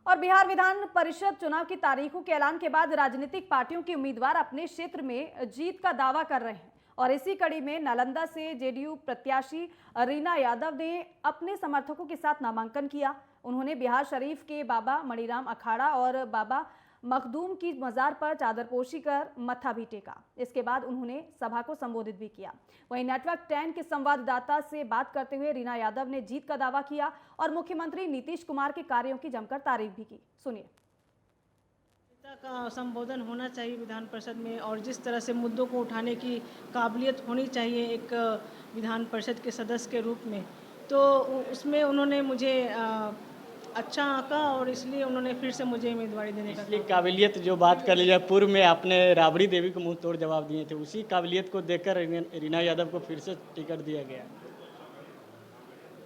और बिहार विधान परिषद चुनाव की तारीखों के ऐलान के बाद राजनीतिक पार्टियों के उम्मीदवार अपने क्षेत्र में जीत का दावा कर रहे हैं और इसी कड़ी में नालंदा से जेडीयू प्रत्याशी रीना यादव ने अपने समर्थकों के साथ नामांकन किया। उन्होंने बिहार शरीफ के बाबा मणिराम अखाड़ा और बाबा मखदूम की मजार पर चादरपोशी कर मत्था भी टेका। इसके बाद उन्होंने सभा को संबोधित भी किया। वहीं नेटवर्क 10 के संवाददाता से बात करते हुए रीना यादव ने जीत का दावा किया और मुख्यमंत्री नीतीश कुमार के कार्यों की जमकर तारीफ भी की। सुनिए। का संबोधन होना चाहिए विधान परिषद में और जिस तरह से मुद्दों को उठाने की काबिलियत होनी चाहिए एक विधान परिषद के सदस्य के रूप में, तो उसमें उन्होंने मुझे अच्छा आंका और इसलिए उन्होंने फिर से मुझे उम्मीदवारी देने का इसलिए काबिलियत जो बात कर लीजिए, पूर्व में आपने राबड़ी देवी को मुंह तोड़ जवाब दिए थे, उसी काबिलियत को देखकर रीना यादव को फिर से टिकट दिया गया।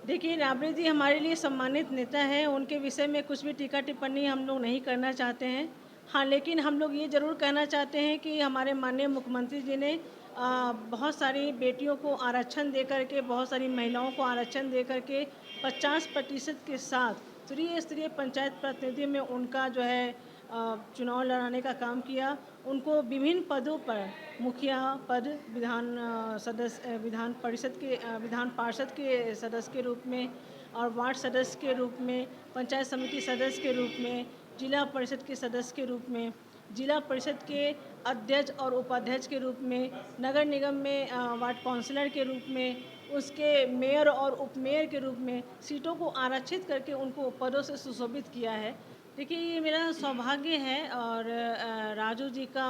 देखिए, राबड़ी जी हमारे लिए सम्मानित नेता हैं, उनके विषय में कुछ भी टीका टिप्पणी हम लोग नहीं करना चाहते हैं। हाँ, लेकिन हम लोग ये ज़रूर कहना चाहते हैं कि हमारे माननीय मुख्यमंत्री जी ने बहुत सारी बेटियों को आरक्षण दे करके, बहुत सारी महिलाओं को आरक्षण दे करके 50% के साथ त्रिस्तरीय पंचायत प्रतिनिधि में उनका जो है चुनाव लड़ाने का काम किया। उनको विभिन्न पदों पर मुखिया पद, विधान पार्षद के सदस्य के रूप में और वार्ड सदस्य के रूप में, पंचायत समिति सदस्य के रूप में, जिला परिषद के सदस्य के रूप में, जिला परिषद के अध्यक्ष और उपाध्यक्ष के रूप में, नगर निगम में वार्ड काउंसलर के रूप में, उसके मेयर और उपमेयर के रूप में सीटों को आरक्षित करके उनको पदों से सुशोभित किया है। देखिए, ये मेरा सौभाग्य है और राजू जी का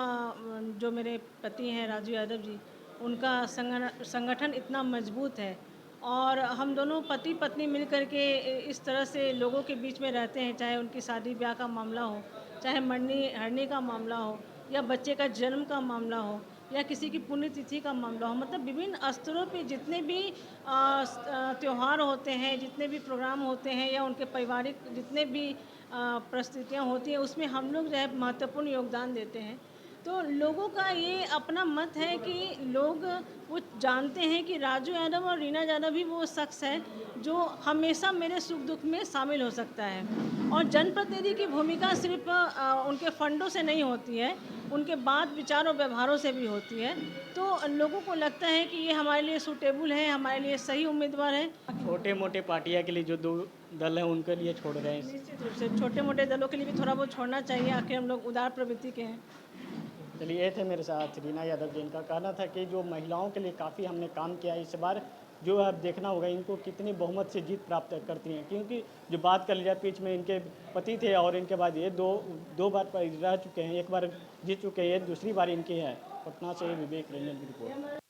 जो मेरे पति हैं राजू यादव जी, उनका संगठन इतना मजबूत है और हम दोनों पति पत्नी मिलकर के इस तरह से लोगों के बीच में रहते हैं, चाहे उनकी शादी ब्याह का मामला हो, चाहे मरनी हरनी का मामला हो या बच्चे का जन्म का मामला हो या किसी की पुण्यतिथि का मामला हो। मतलब विभिन्न स्तरों पे जितने भी त्यौहार होते हैं, जितने भी प्रोग्राम होते हैं या उनके पारिवारिक जितने भी परिस्थितियाँ होती हैं, उसमें हम लोग जो है महत्वपूर्ण योगदान देते हैं। तो लोगों का ये अपना मत है कि लोग वो जानते हैं कि राजू यादव और रीना यादव ही वो शख्स है जो हमेशा मेरे सुख दुख में शामिल हो सकता है। और जनप्रतिनिधि की भूमिका सिर्फ उनके फंडों से नहीं होती है, उनके बात विचार और व्यवहारों से भी होती है। तो लोगों को लगता है कि ये हमारे लिए सूटेबल है, हमारे लिए सही उम्मीदवार है। छोटे मोटे पार्टियां के लिए जो दो दल हैं उनके लिए छोड़ रहे हैं। निश्चित रूप से छोटे मोटे दलों के लिए भी थोड़ा बहुत छोड़ना चाहिए, आखिर हम लोग उदार प्रवृत्ति के हैं। चलिए, ये थे मेरे साथ रीना यादव जी। इनका कहना था कि जो महिलाओं के लिए काफ़ी हमने काम किया है, इस बार जो अब देखना होगा इनको कितनी बहुमत से जीत प्राप्त करती हैं, क्योंकि जो बात कर लिया बीच में इनके पति थे और इनके बाद ये दो बार रह चुके हैं, एक बार जीत चुके हैं, दूसरी बार इनकी है। पटना से विवेक रंजन की रिपोर्ट।